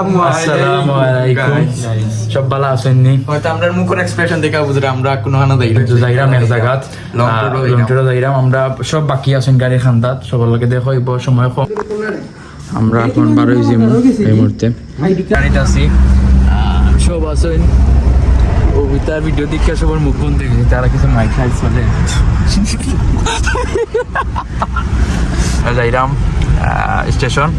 আসসালামু আলাইকুম। সব ভালো আছেন নি? হয়তো আমরা মুখের এক্সপ্রেশন দেখে বুঝরে আমরা কোনো হানা যাই তো যাইরাম এক জায়গাত লংটোরে যাইরাম আমরা সব বাকি আছেন গাড়ি খান্দাত সকলকে দেখো সময় কম আমরা এখন বারোই যাবো এই মুহূর্তে গাড়িতে আছি সব আছেন ও তার ভিডিও দেখে সবার মুখ বন্ধ দেখেছি তারা কিছু মাইক খাই চলে যাইরাম স্টেশন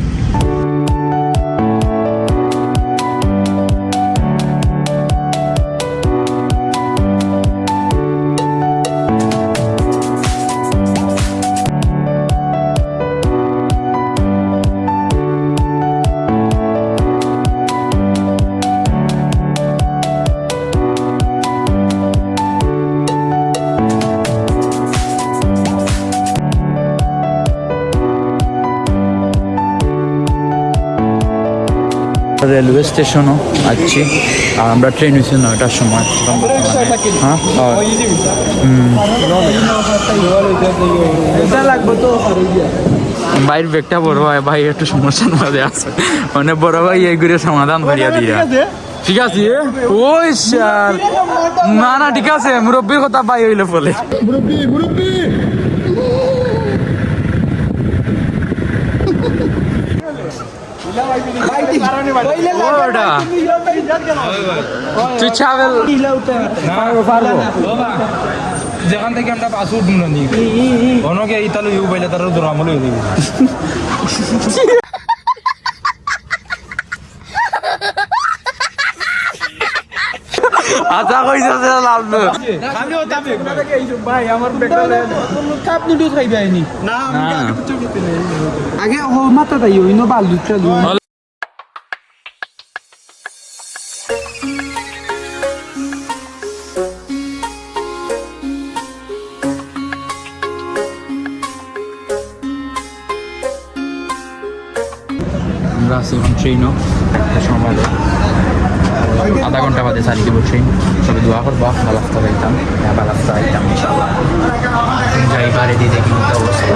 রেলওয়ে স্টেশনও আছি আর আমরা ট্রেন হয়েছি 9টার সময় হ্যাঁ ভাইয়ের ব্যাগটা বড় হয় ভাই একটু সমস্যার মধ্যে আছে মানে বড় ভাই এই ঘুরে সমাধান করিয়া দিয়া ঠিক আছে ওই স্যার না না ঠিক আছে মুরব্বীর কথা ভাই হইলে বলে তুই ট্রাভেল যেখান থেকে আমরা পাসপোর্ট নিই অনেকে ইতালি ইউ পাইলে তারা দরামলে হয়ে যাবে আচ্ছা কইছে লাভ আমিও তাবে ভাই আমার বেকালে কাপ নুডলস খাইবে আইনি না আমি কিছু করতে নাই আগে ও মাথা তাই ওইনো বালু চালু আমরা আছি এখন ট্রেনও একটা সময় আধা ঘন্টা বাদে চালি দিব ট্রেন সবাই দোয়া করবা বালাফতা যাইতাম বালাফতা আইতাম ইনশাআল্লাহ যাই বাড়ি দিয়ে দেখি অবস্থা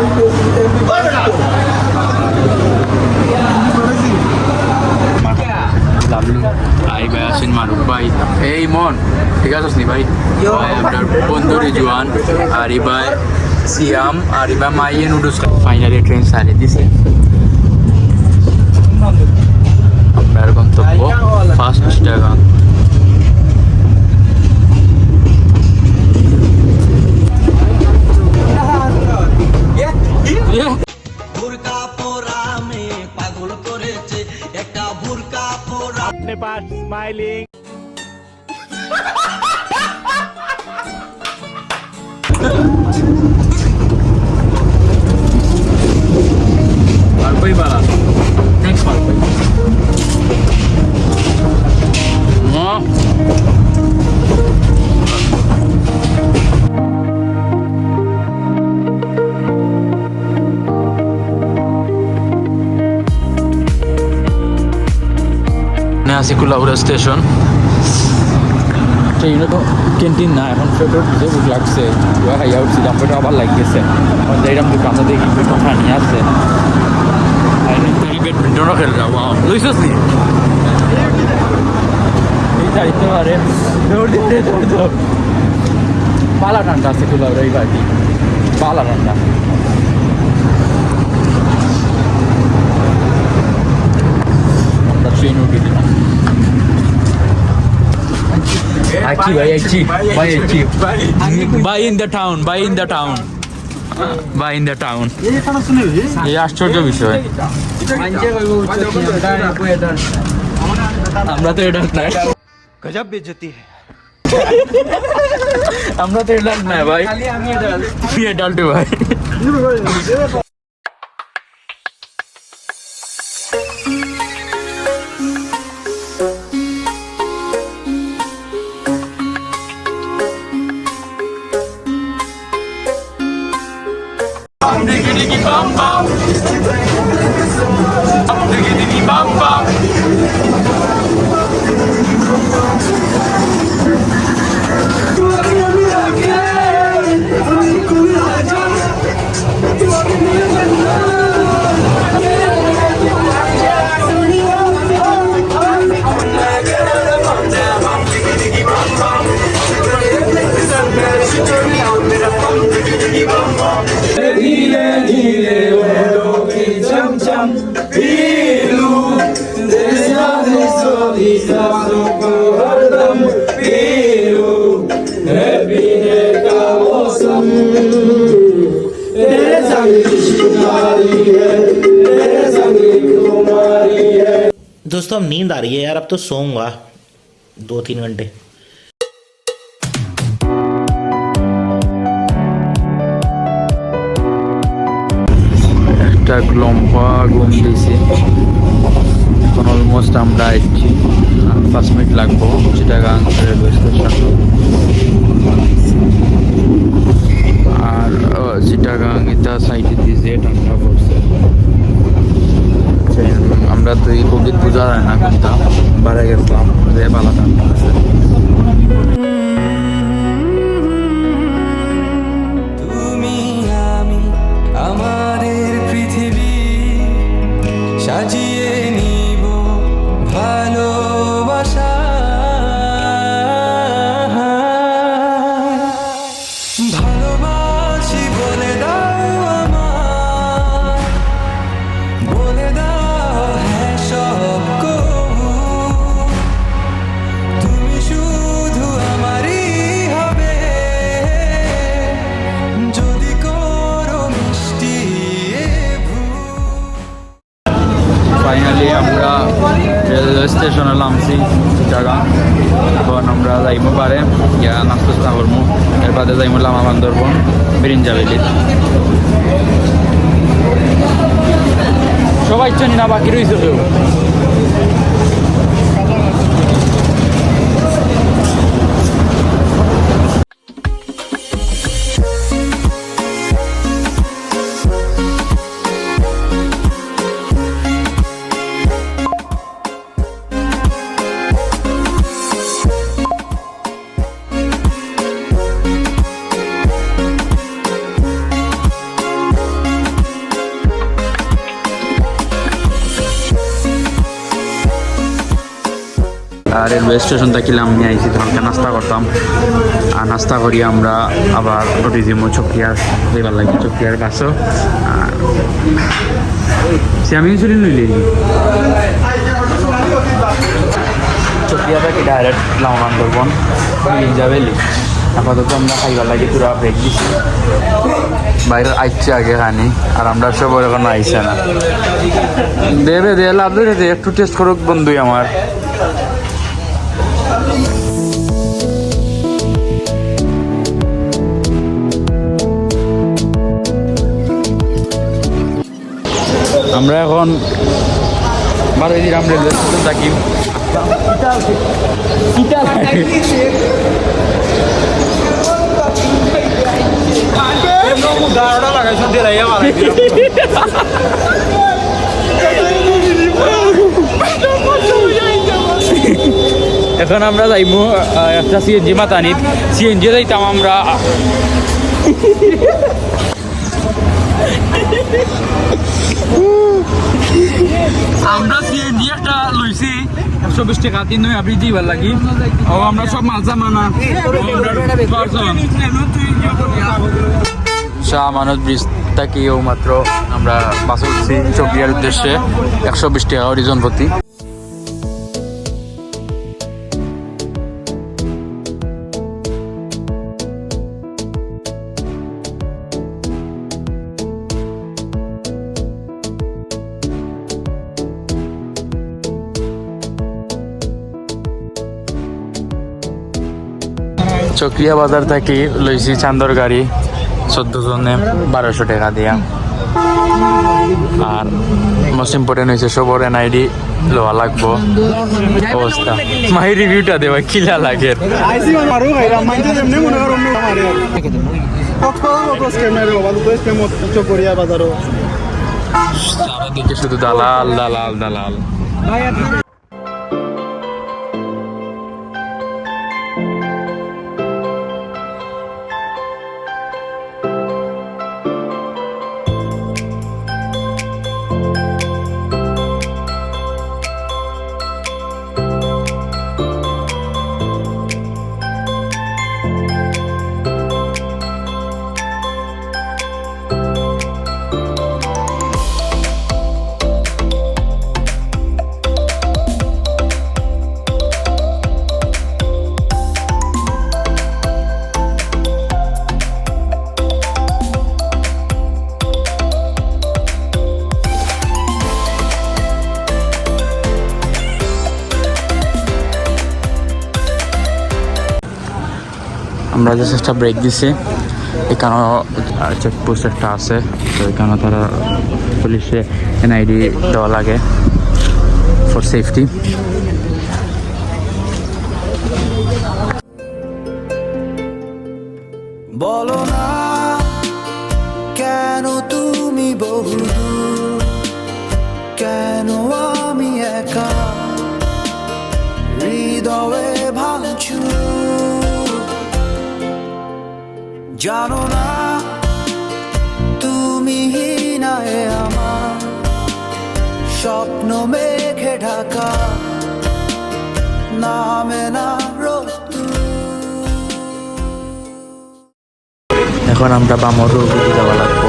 লাভলু আই ভাই আছেন মারুফ ভাই এই মন ঠিক আছে নি ভাই আপনার বন্ধু রিজওয়ান আর ভাই সিয়াম আর ভাই মাইয়ে নুডলস ফাইনালি ট্রেন সারি দিছে আপনার গন্তব্য ফার্স্ট জায়গা বুরকা পোরা মে পাগল করেছে একটা বুরকা পোরা अपने पास स्माइलिंग পারবই বালা থ্যাঙ্কস পারবই আছি কুলাউড়া স্টেশন ট্রেনে তো ক্যান্টিন না এখন পেট্রোল বুক লাগছে খাইয়া উঠছিলাম পেট্রোল আবার লাগিয়েছে যাইরাম দোকানে দেখি কথা নিয়ে আসছে ব্যাডমিন্টনও খেল যাবো লইছিস নি এই যাইতে পারে পালা ঠান্ডা আছে কুলাউড়া এই বাড়ি পালা ঠান্ডা আমরা ট্রেন উঠে দিলাম Aichi, buy in the town. এই আশ্চর্য বিষয় আমরা তো এটা নাই गजब बेइज्जती है আমরা তো এটা নাই ভাই খালি আমি এটা ভাই दोस्तों अब नींद आ रही है यार, अब तो सोऊंगा 2-3 घंटे। একটা লম্বা ঘুম দিয়েছি, এখন অলমোস্ট আমরা আসছি, 5 মিনিট লাগবো চিটাগাং রেলওয়ে স্টেশন। আর চিটাগাং এটা সাইডে দিয়ে ঠান্ডা পড়ছে, আমরা তো এই কোভিড বোঝা যায় না, কোনটা বাড়ে গেছিলাম যে ভালো ঠান্ডা আছে। তুমি আমি আমাদের পৃথিবী সাজিয়ে নিব ভালোবাসা, ভালোবাসি বলে দাও আমার, বলে দাও হ্যাঁ সব কবু, তুমি শুধু আমারই হবে যদি করো মিষ্টি ফাইনালি আমরা রেলওয়ে স্টেশনে নামছি চিটাগাং। এখন আমরা যাইবো পারে গিয়া নাস্তা করবো, এর বাদে যাইবো লামা বান্দরবন বিরিঞ্জা ভ্যালি। সবাই চিনি না, বাকি রয়েছে কেউ? আর রেলওয়ে স্টেশন থাকিলাম আমি আইসি তখন নাস্তা করতাম, আর নাস্তা করি আমরা আবার টুরিজম চকিয়ার যাইবার লাগে, চকিয়ার বাসও সে আমি চলি নইলি চকিয়া থাকি ডাইরেক্ট লামা বান্দরবন বিরিঞ্জা ভ্যালি। আপাতত আমরা খাইবার লাগে পুরা ব্রেক দিচ্ছি, বাইরে আইছে আগে খানি, আর আমরা সব এখন আইসে না। দেবে দে লাভ দে, একটু টেস্ট করুক বন্ধুই আমার। আমরা এখন বারোইদিরাম রেলওয়ে স্টেশন থাকি। এখন আমরা যাইবো একটা সিএনজি মাতানিত, সিএনজি যাইতাম আমরা। আমরা সিএনজি একটা লইছি 120 টাকা, 3 নয় আপনি দিবার লাগি। ও আমরা সব মাজা মানা শাহ আমানত ব্রিজ থেকেও মাত্র আমরা বাস উঠছি চকিয়ার উদ্দেশ্যে, 120 টাকা অরিজন প্রতি। চকরিয়া বাজার থেকে লইছি চান্দর গাড়ি 14 জনে 1200 টাকা দিয়া। আর মোস্ট ইম্পর্টেন্ট হয়েছে সবর এনআইডি লওয়া লাগবো। অবস্থা মাই রিভিউটা দেওয়া কিলা লাগে। চারিদিকে শুধু দালাল দালাল দালাল। আমরা যে চেষ্টা ব্রেক দিছি এখানেও চেকপোস্ট একটা আছে, তো এখানেও তারা পুলিশে NID দেওয়া লাগে ফর সেফটি। বলো না কেন তুমি বহুদূর, কেন আমি একা হৃদয়ে ভাঙছু, জানো না তুমি হিনায় আমার স্বপ্ন মেঘে ঢাকা, নামে না এখন আমরা বামর রোডে যাওয়া লাগবো।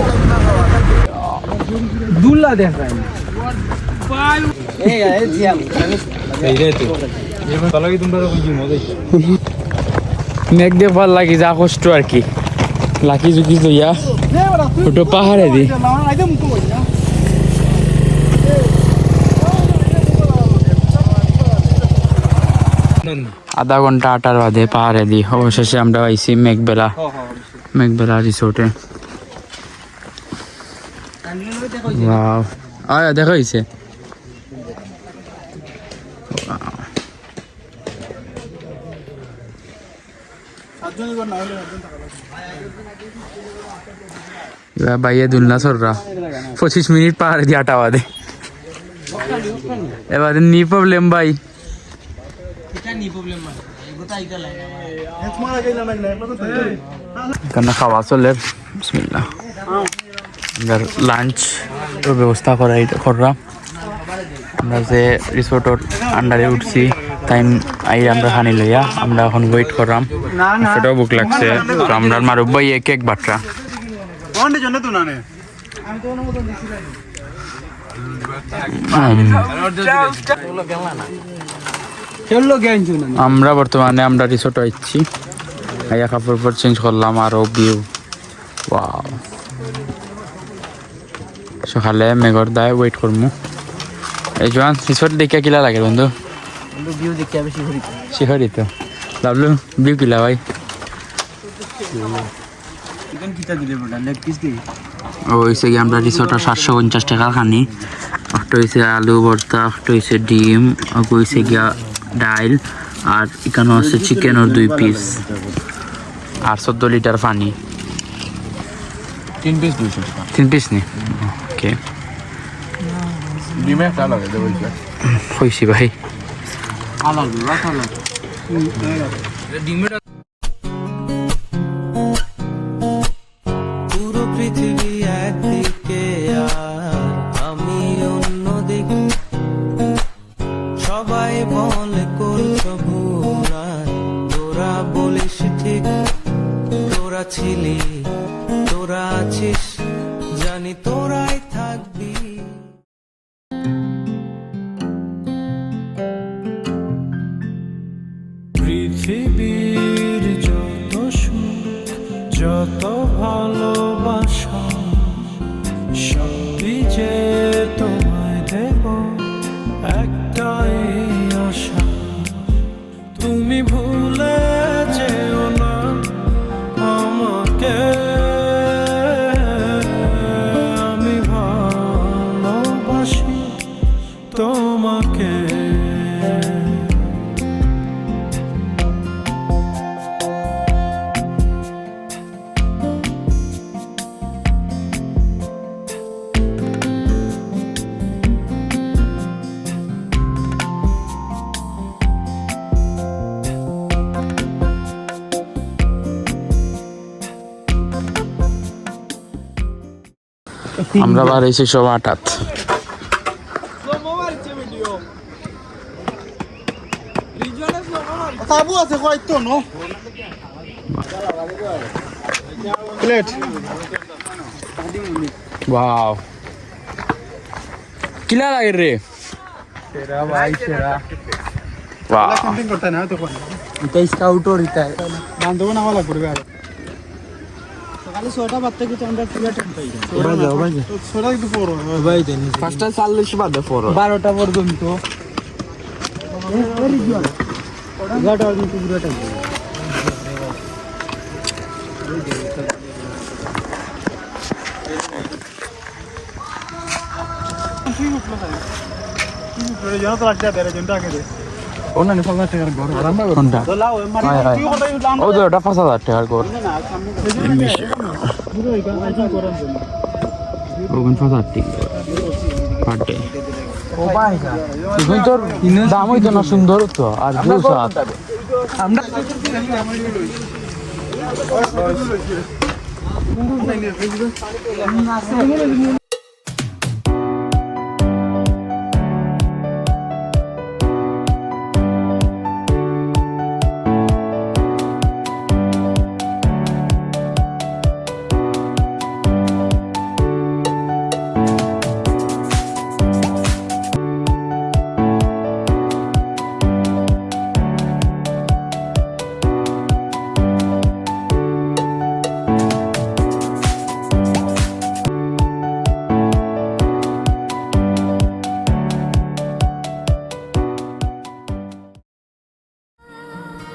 মেঘ দিয়ে ভাল লাগি যা কষ্ট আর কি, লাকি ঝুঁকি জইয়া ওটা পাহাড়ে দি আধা ঘন্টা 8টার বাদে পাহাড়ে দি অবশেষে আমরা আইছি মেঘবেলা রিসোর্টে। ওয়াও, আয়া দেখা হইছে। ভাইয়া দুলনা সররা 25 মিনিট পাহাড়ে দিয়ে 8টা বাদে। এবার নি প্রবলেম ভাই, এখানে খাওয়া চলে। বিসমিল্লাহ, লাঞ্চ ব্যবস্থা করা। আমরা যে রিসোর্টের আন্ডারে উঠছি তাই আমরা খানি লইয়া আমরা এখন ওয়েট করলাম, সেটাও বুক লাগছে। তো আমরা মারুব ভাই এক বাট্রা আমরা বর্তমানে আমরা রিসোর্টে আইছি, আইয়া কাপড় চেঞ্জ করলাম। আরো ভিউ, ওয়াও, সকালে মেঘর দায় ওয়েট করবো। এই জোয়ান রিসোর্ট দেখে কিলা লাগে বন্ধু? ভিউ দেখে বেশি শিহরিত। লাভলু ভিউ কিলা ভাই? হয়েছে কি আমরা রিসোর্টের 750 টাকা খানি, একটা হয়েছে আলু ভর্তা, একটা হয়েছে ডিম, হয়েছে গিয়া ডাইল, আর এখানে আছে চিকেনের 2 পিস আর 14 লিটার পানি। 3 পিস 200 টাকা। 3 পিস নি? ওকে, ডিমে একটা লাগে দেবো হয়েছি ভাই। পুরো পৃথিবী একদিকে আর আমি অন্যদিকে, সবাই বলে করছো ভুল আর তোরা বলিস ঠিক, তোরা ছিলি তোরা আছিস জানি তোরাই থাকবি। পৃথিবীর যত সুখ যত ভালোবাসা সবই যে তোমায় দেব, একটাই আশা তুমি ভুলে যেও না আমাকে, আমি ভালোবাসি তোমাকে। আমরা বাড়াইছি সব 8 ওয়াও, কিলা লাগে রে? वाह कैंपिंग करता है ना तो इतना स्काउट और इतना बांधो ना वाला पड़ेगा सकाळी 6টা বাজতে কি আমরা পুরো টেম্প পাই ওরা যাও ভাই তো 6টা কি ফোর ভাই দেন ফার্স্টটা 40 বাজে ফোর 12টা পর্যন্ত গাটা কিন্তু পুরো টেম্প কোনটা ও তো ওটা 5,000 টাকার ঘর ওখান 5,000 টাকা পার ডে তোর দাম হইতো না সুন্দর তো আর আমরা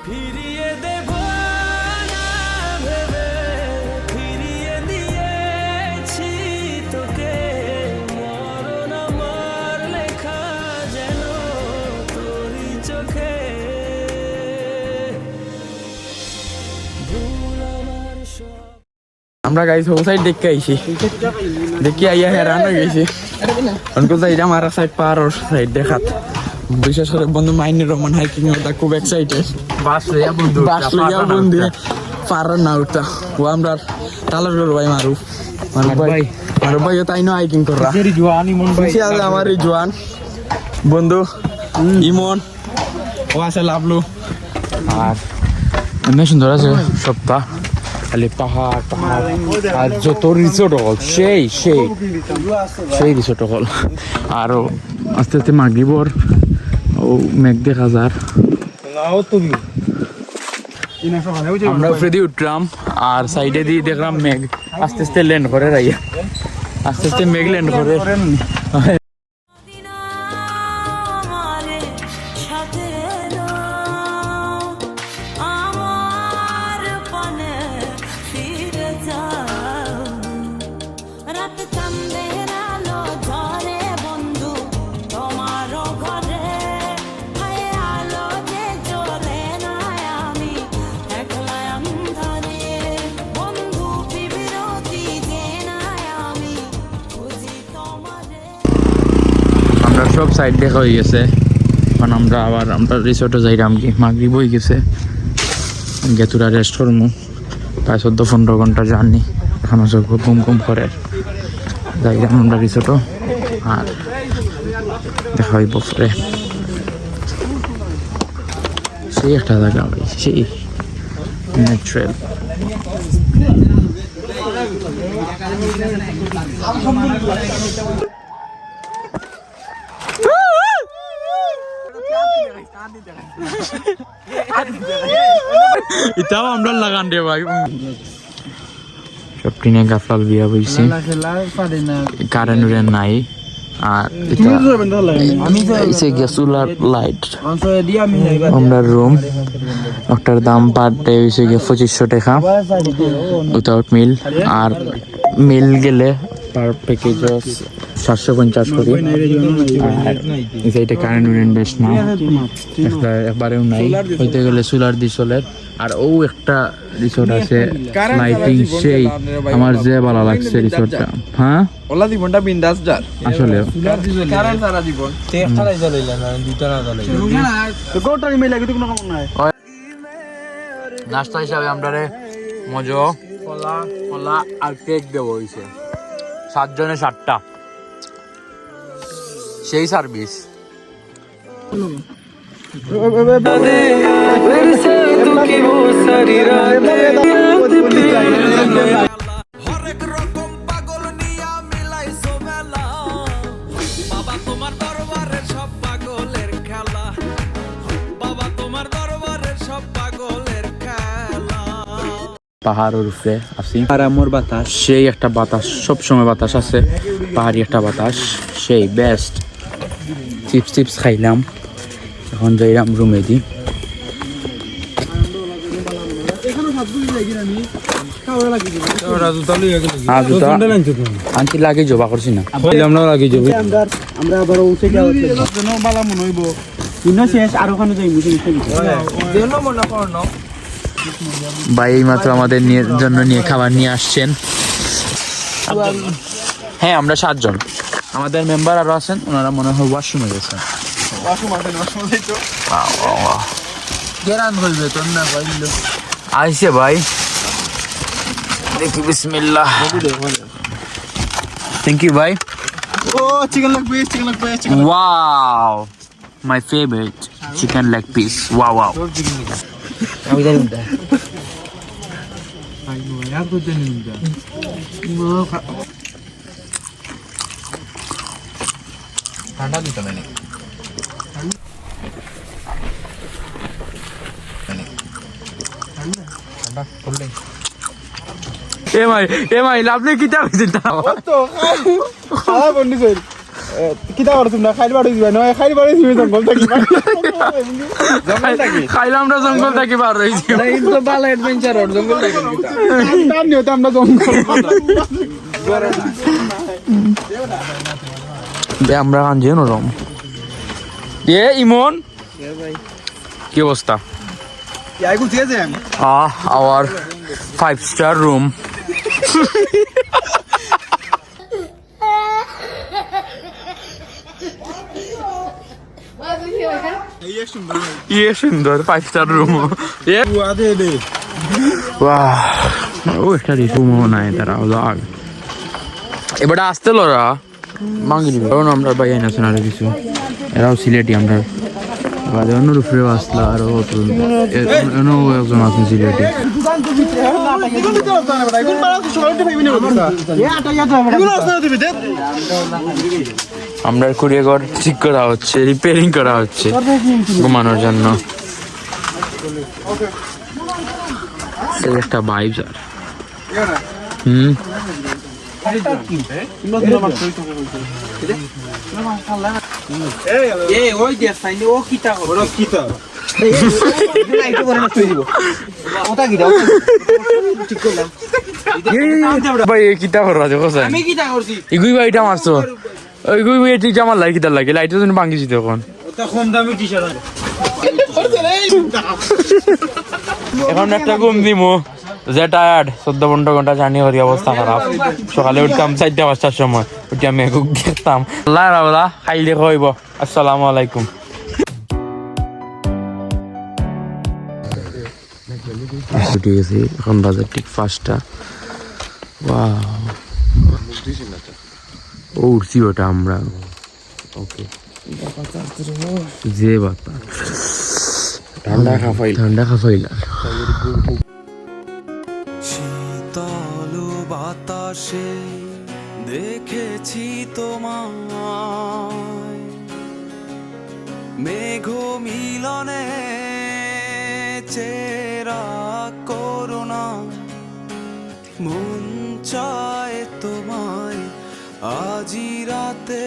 ফিরিয়ে দেব না ভেবে ফিরিয়ে দিয়েছি তোকে মরণ আমার লেখা যেন তোরই চোখে ভুল আমার সব আমরা গাইস ও সাইড দেখে আইছি দেখি আইয়া হেরান হয়ে গেছি অনকো সাইড আমার সাইড পার ওর সাইড দেখাত বিশেষ করে বন্ধু মাইনের রহমান হাইকিং ওটা খুব এক্সাইটেড বাস লইয়া বন্ধু পার না ওটা ও আমরা তালার ভাই মারুফ ভাই তাই না হাইকিং করা আমার জোয়ান বন্ধু ইমন ও আছে লাভলু আর এমনি সুন্দর আছে সপ্তাহ খালি পাহাড় পাহাড় আর যত রিসোর্ট হল সেই রিসোর্ট হল আরো আস্তে আস্তে মাগরিবর ও মেঘ দেখা যার আমরা ফ্রেদি উঠলাম আর সাইডে দিয়ে দেখলাম মেঘ আস্তে আস্তে ল্যান্ড করে রাইয়া আস্তে আস্তে মেঘ ল্যান্ড করে আমরা সব সাইড দেখা হয়ে গেছে এখন আমরা আবার আমরা রিসোর্টে যাইলাম কি মাগরিব হয়ে গেছে গেতুরা রেস্ট করবো প্রায় 14-15 ঘন্টা জার্নি এখন সব ঘুম ঘুম করে যাইলাম আমরা রিসোর্টও আর দেখা হইব পরে সেই একটা জায়গা ভাই সেই ন্যাচারাল এটাও আমরা লাগান রে ভাই সব টিনে গাফলাল বিয়া হইছে কারেন্ট উড়ে নাই আর এটা এসে সোলার লাইট আমরা রুম একটার দাম পার ডে হইছে গিয়ে 2500 টাকা উইথাউট মিল আর মিল গেলে পার প্যাকেজ 750 করে আর এটা কারেন্ট ইনভেস্ট না একবারেও নাই হইতে গেলে সোলার দি সোলার আর ও একটা রিসোর্ট আছে লাইটিং সেই আমার যে ভালো লাগছে রিসোর্টটা হ্যাঁ ওলা জীবনটা বিন্দাস যার আসলে কারেন্ট সারা জীবন একটাই জ্বলাইলা না দুইটা না জ্বলাইলা তো কোটা মিলা কিন্তু কোনো কাম নাই নাস্তা হিসাবে আমরা রে মজো কলা আর কেক দেব হইছে 7 জনে 7টা সেই সার্ভিস হরেক রকম পাগল নিয়া মিলাইছো মেলা বাবা তোমার দরবারে সব পাগলের খেলা বাবা তোমার দরবারে সব পাগলের খেলা পাহাড়ের উপরে আছি আর আমার বাতাস সেই একটা বাতাস সব সময় বাতাস আছে পাহাড়ি একটা বাতাস সেই বেস্ট চিপস খাইলাম এখন যাইলাম রুমে দি হ্যাঁ জুতা আনছি লাগে জবা করছি না আমরা লাগে যাবি আমরা আবার উঠে যাওয়া বালা মনে হইব কিন্তু শেষ আর ওখানে যাই ভাই এইমাত্র আমাদের জন্য নিয়ে খাবার নিয়ে আসছেন। হ্যাঁ আমরা 7 জন, আমাদের মেম্বার আরো আছেন, ওনারা মনে হয় ওয়াশরুমে গেছেন। আইসে ভাই দেখি বিসমিল্লাহ। থ্যাংক ইউ ভাই। ও chicken leg piece wow my favourite chicken leg piece. Wow wow আমি জানি না ঠান্ডা দিতে মানে এ ভাই লাভলে কিতা হইছে তা তো খাওয়া বন্ধ কই কিটা করছ না খাইল বাড়ি দিবা নয় খাইল বাড়ি দিবে জঙ্গল থাকি খাইলাম আমরা জঙ্গল থেকে বার হইছি না ইন তো বালা অ্যাডভেঞ্চার আর জঙ্গল থেকে কিতা তার নিয়তে আমরা জঙ্গল বে আমরা কাঞ্জে নরম এ ইমন কি অবস্থা? ইয়াই গুছিয়ে যাই our 5-star room. ये सुंदर 5-star room. ये আদে দে वाह ও এটা রুম নাই তারা লাগ এবারে আসতে লরা মাঙ্গি নিব কারণ আমরা বাইরে ন্যাশনাল কিছু এরাও সিলেটি আমরা বাদে অন্য রুফে আসলা আর অন্য একজন আছেন সিলেটি দোকান তো ভিতরে না টাকা এগুলো তো না বড় এগুলো বাড়া তো সবাই তো ভাবিনি বলতা এ আটা ইয়াটা এগুলো আসনা দিবি দে আমরা কুরিয়ার ঠিক করা হচ্ছে, রিপেয়ারিং করা হচ্ছে ঘুমানোর জন্য। সেই একটা ভাইবস আর এই ওই যে সাইনি ও কিটা করো কিটা লাইট করে না তুই দিব ওটা কি দাও ঠিক করলাম ভাই এই কিটা কর রাজা কোসাই আমি কিটা করছি ইগুই ভাইটা মারছো ওই গুই ভাই ঠিক আমার লাইট কিটা লাগে লাইটের জন্য ভাঙিছি তখন ওটা কম দামি টি-শার্ট এখন একটা ঘুম দিমু যে টায়ার্ড 14-15 ঘন্টা জার্নি করি অবস্থা খারাপ। সকালে উঠতাম 4টা-5টার সময় উঠে আমি দেখতাম আল্লাহ রাওলা খাইলে কইব আসসালামু আলাইকুম। ছুটি গেছি এখন বাজার ঠিক 5টা। ও উঠছি ওটা আমরা ওকে যে বাতা ঠান্ডা খাফাইলা শীতল বাতাসে দেখেছি তোমায় মেঘ মিলনে চেরা করুণা মন চায় তোমায় আজি রাতে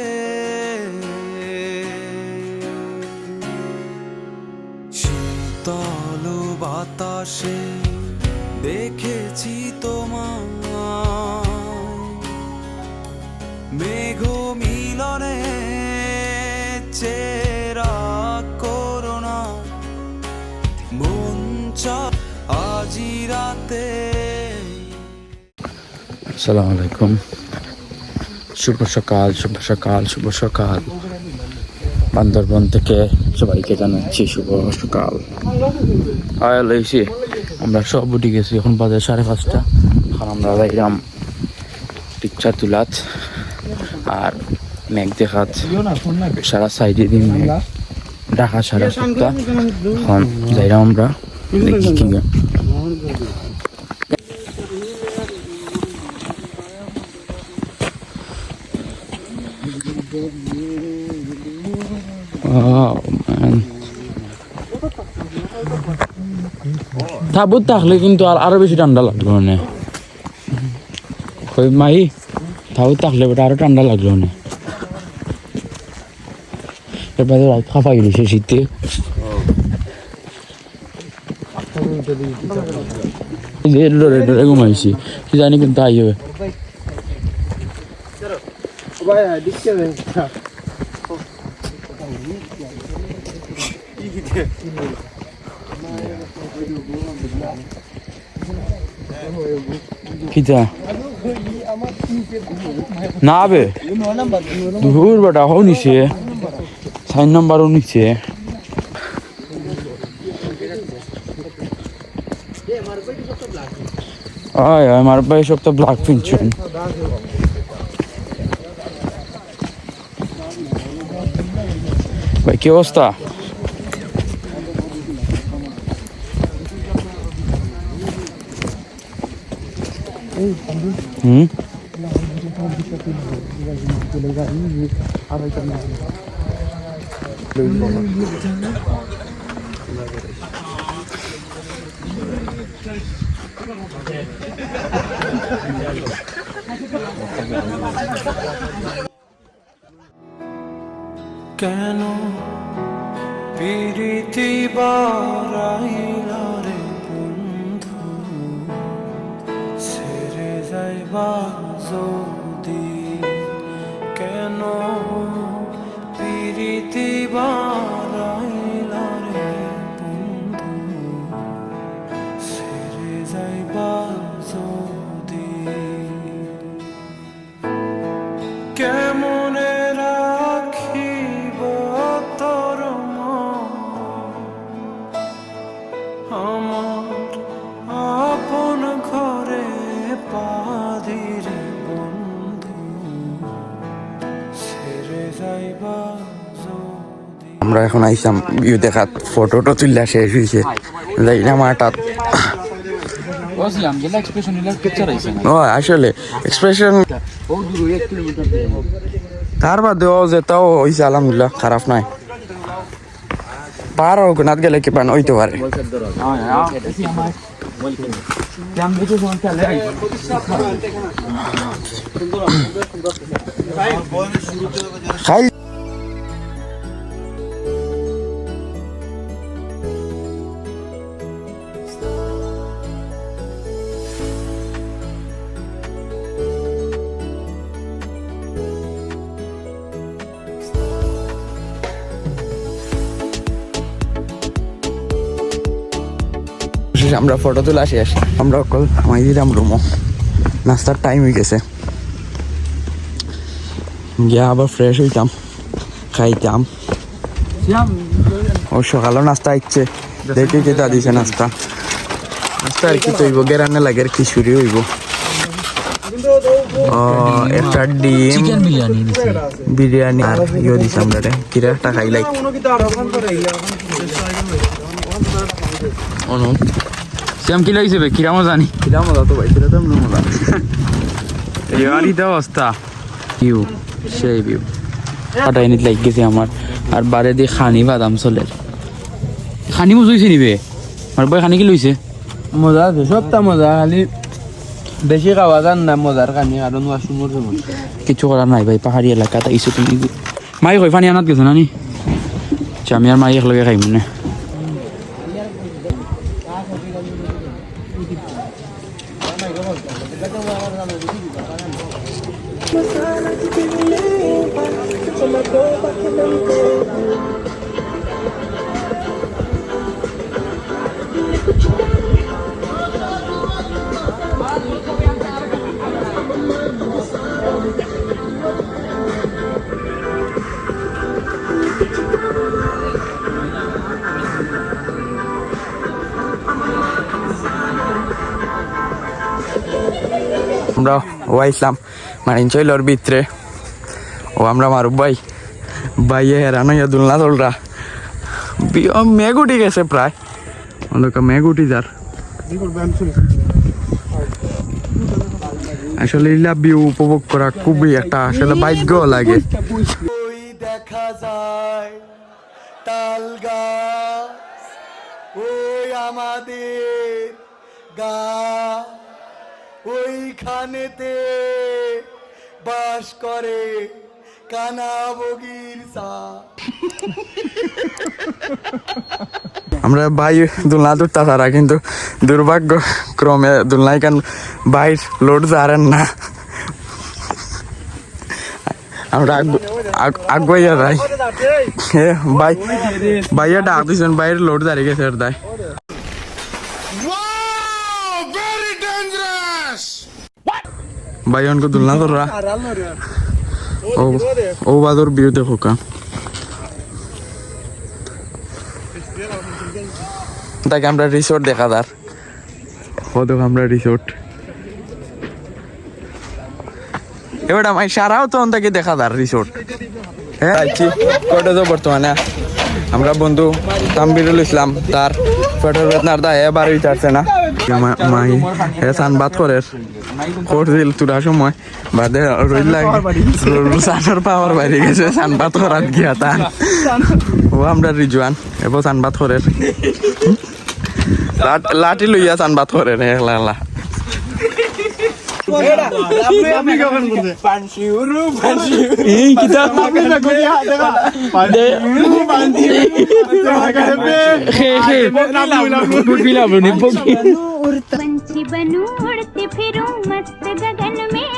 শীতল বাতাসে দেখেছি তোমায় মেঘ মিলনে চেরা করুণা মন চায় আজি রাতে। আসসালামু আলাইকুম, শুভ সকাল শুভ সকাল শুভ সকাল। বান্দরবন থেকে সবাইকে জানাচ্ছি শুভ সকাল। আইছি আমরা সব উঠে গেছি, এখন বাজে 5:30। এখন আমরা যাইলাম পিকচার তুলাত আর মেঘ দেখাত সারা সাইডে দিন মেঘ ঢাকা সারা সপ্তাহ। এখন যাইলাম আমরা দেখি কি তাবুত থাকলে কিন্তু আরো বেশি ঠান্ডা লাগলো না। ওই মাই তাবুত থাকলে ওটা আরো ঠান্ডা লাগলো না। এরপরে রাত খাফা গেছে শীতে। যে ডরে ডরে ঘুমাইছি কি জানি কিন্তু আই হবে ভাই দিকে দে কিটা না বে দূর বেটা হও নিছে 6 নম্বরও নিছে আয় আমার ভাই সব তো ব্ল্যাক পিনছেন ভাই কি অবস্থা কেন প্রীতি বারাইল রে বন্ধু ছেড়ে যাইবা যদি কেন প্রীতি বারাইল রে বন্ধু ছেড়ে যাইবা যদি কেমনে রাখিব তোর আমার আপন ঘরে পাদিরে বন্ধু ছেড়ে যাইবা যদি আমরা এখন আইসাম ভিউ দেখাত ফটোটো তুললা শেষ হইছে যাইলাম আটাত বসলাম যেটা এক্সপ্রেশন নিলাম পিকচার আইছে ও আসলে এক্সপ্রেশন ও দূর 1 কিলোমিটার তার বাদেও যেটাও হইছে আলহামদুলিল্লাহ খারাপ নাই পার হোক নাত গেলে কি পান হইতে পারে খাই আমরা ফটো তোলা শেষ আমরা অকল আমায় দিলাম রুমো নাস্তার টাইম হয়ে গেছে গিয়া আবার ফ্রেশ হইতাম খাইতাম ও সকালেও নাস্তা ইচ্ছে দেখি কেটা দিছে নাস্তা নাস্তা আর কি তৈব গেরানে লাগে আর খিচুড়ি হইব একটা ডিম চিকেন বিরিয়ানি বিরিয়ানি আর ইয়ে দিছে আমরা কিরা একটা খাইলাই অনু শ্যাম কি লাগছে বে কিরামও জানি কিরামও তো ভাই সেটা তো মজা ইয়ারি তো অবস্থা ভিউ সেই ভিউ কাটাই নিতে লাগ গেছে আমার আর বারে দিয়ে খানি বাদাম চলে খানি বুঝইছে নিবে আর ভাই খানি কি লইছে মজা আছে সবটা মজা খালি বেশি খাওয়া যান না মজার কানি কারণ ওয়াশরুমের সমস্যা কিছু করার নাই ভাই পাহাড়ি এলাকা তাইছো তুমি মাই কই পানি আনাত গেছে নানি আচ্ছা আমি আর মাই একলগে খাইম না আমরা ও আইসলাম মারিন চইলর ভিতরে ও আমরা মারুব ভাই ভাইয়ে হেরানো ইয়া দুলনা চলরা মেঘ উঠি গেছে প্রায় অন্ধকার মেঘ উঠি যার আসলে ইলা ভিউ উপভোগ করা খুবই একটা আসলে ভাগ্য লাগে ওই দেখা যায় তাল গাছ ওই আমাদের গা ওইখানেতে বাস করে কানা বগির সা আমরা ভাই দুলনা তুলতা তারা কিন্তু দুর্ভাগ্য ক্রমে দুলনাই কান বাইর লোড জারেন না আমরা আগুয়াইয়া যাই ভাই ভাইয়া ডাক দিছেন বাইরের লোড দাঁড়িয়ে গেছে দায় ভাই অনকে দুলনা তোরা ও বাদর বিউ দেখো কা তাকে আমরা রিসোর্ট দেখা দার ও দেখো আমরা রিসোর্ট এবার আমি সারাও তো তাকে দেখা দার রিসোর্ট হ্যাঁ কটা তো বর্তমানে আমরা বন্ধু তাম্বিরুল ইসলাম তার ফটোর বেতনার দা এবার হইতাছে না মাই হে সানবাদ করে করছিল তুরা সময় বাদে রইল লাগে সানার পাওয়ার বাইরে গেছে সানবাদ করার গিয়া তান ও আমরা রিজওয়ান এবার সানবাদ করে লাঠি লইয়া সানবাদ করে একলা একলা এই কিতাব पंछी बनूं उड़ती फिरूं मस्त गगन में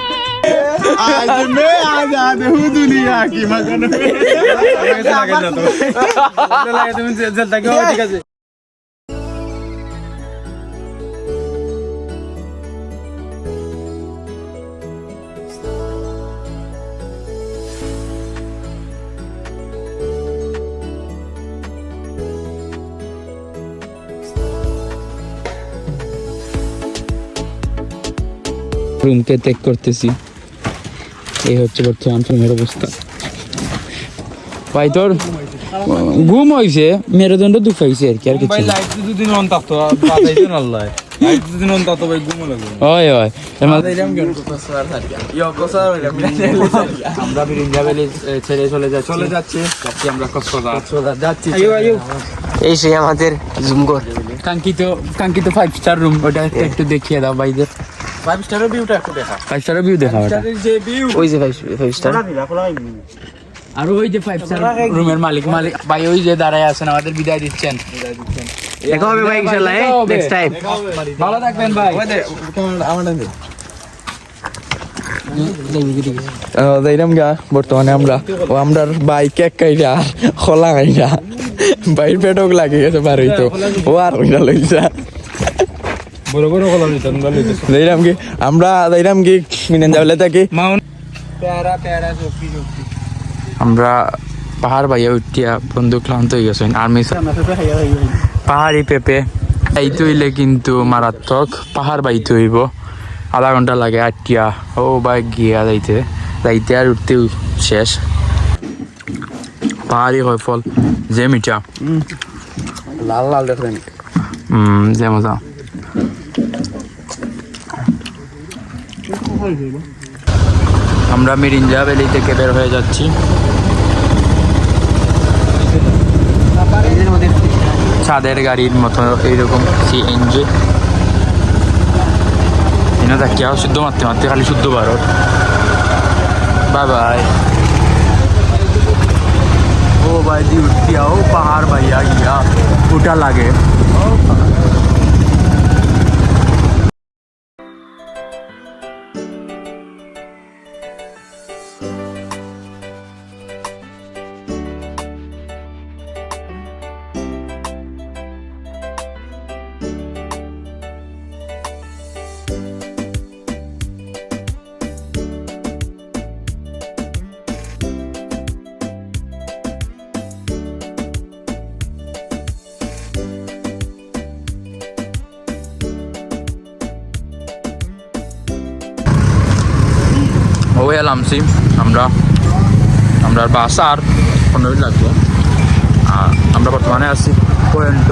आज मैं आजाद हूँ दुनिया की मगन में রুমকে ত্যাগ করতেছি এই হচ্ছে বর্তমান রুমের অবস্থা ভাই তোর ঘুম হয়েছে মেরুদণ্ড দুঃখাইছে আর কি আর কিছু হয় হয় আমরা বিরিঞ্জা ভ্যালি ছেড়ে চলে যাচ্ছি আমরা কক্সবাজার যাচ্ছি এই সেই আমাদের জুমগর কাঙ্ক্ষিত 5 স্টার রুম ওটা একটু দেখিয়ে দাও ভাইদের 5 স্টারের ভিউটা একটু দেখা 5 স্টারের ভিউ দেখা ওটা ওই যে 5 স্টার আর ওই যে 5 স্টার রুমের মালিক ভাই ওই যে দাঁড়ায় আছেন আমাদের বিদায় দিচ্ছেন দেখা হবে ভাই ইনশাআল্লাহ নেক্সট টাইম ভালো থাকবেন ভাই যাইলাম গা বর্তমানে আমরা বাইক এক কাইরা খোলা কাইরা বাইর পেটক লাগে গেছে বার হইতো ও আর ওইটা লইছা বড় বড় কলা নিতেন যাইলাম কি মিনেন যাবলে থাকি আমরা পাহাড় বাইয়া উঠিয়া বন্ধু ক্লান্ত হয়ে গেছেন আর্মি পাহাড়ি পেঁপে এইতে হইলে কিন্তু মারাত্মক পাহাড় বাইতে হইব আধা ঘন্টা লাগে আটিয়া ও বাইক গিয়া যাইতে আর উঠতেও শেষ পাহাড়ি হয় ফল যে মিঠা লাল লাল দেখলেন যে মজা আমরা মিরিঞ্জা ভ্যালি থেকে বের হয়ে যাচ্ছি ছাদের গাড়ির মতো এইরকম সিএনজি এনে থাকি শুদ্ধ মারতে খালি শুদ্ধ ভারত বাই বাই ও ভাই দি উঠিয়া ও পাহাড় ভাইয়া গিয়া উঠা লাগে ওই এলামছি আমরা বাস আর 15 মিনিট লাগলো আর আমরা বর্তমানে আছি পয়েন্ট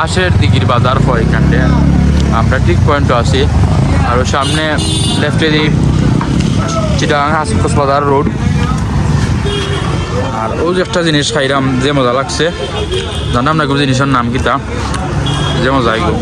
80 ডিগ্রি বাজার হয় এখানে আমরা ঠিক পয়েন্ট আছি আর সামনে লেফটে দিই চিটাগাং কক্সবাজার রোড আর ও যে একটা জিনিস খাইলাম যে মজা লাগছে জানাম না কোন জিনিসের নাম কিটা যে মজা আইগো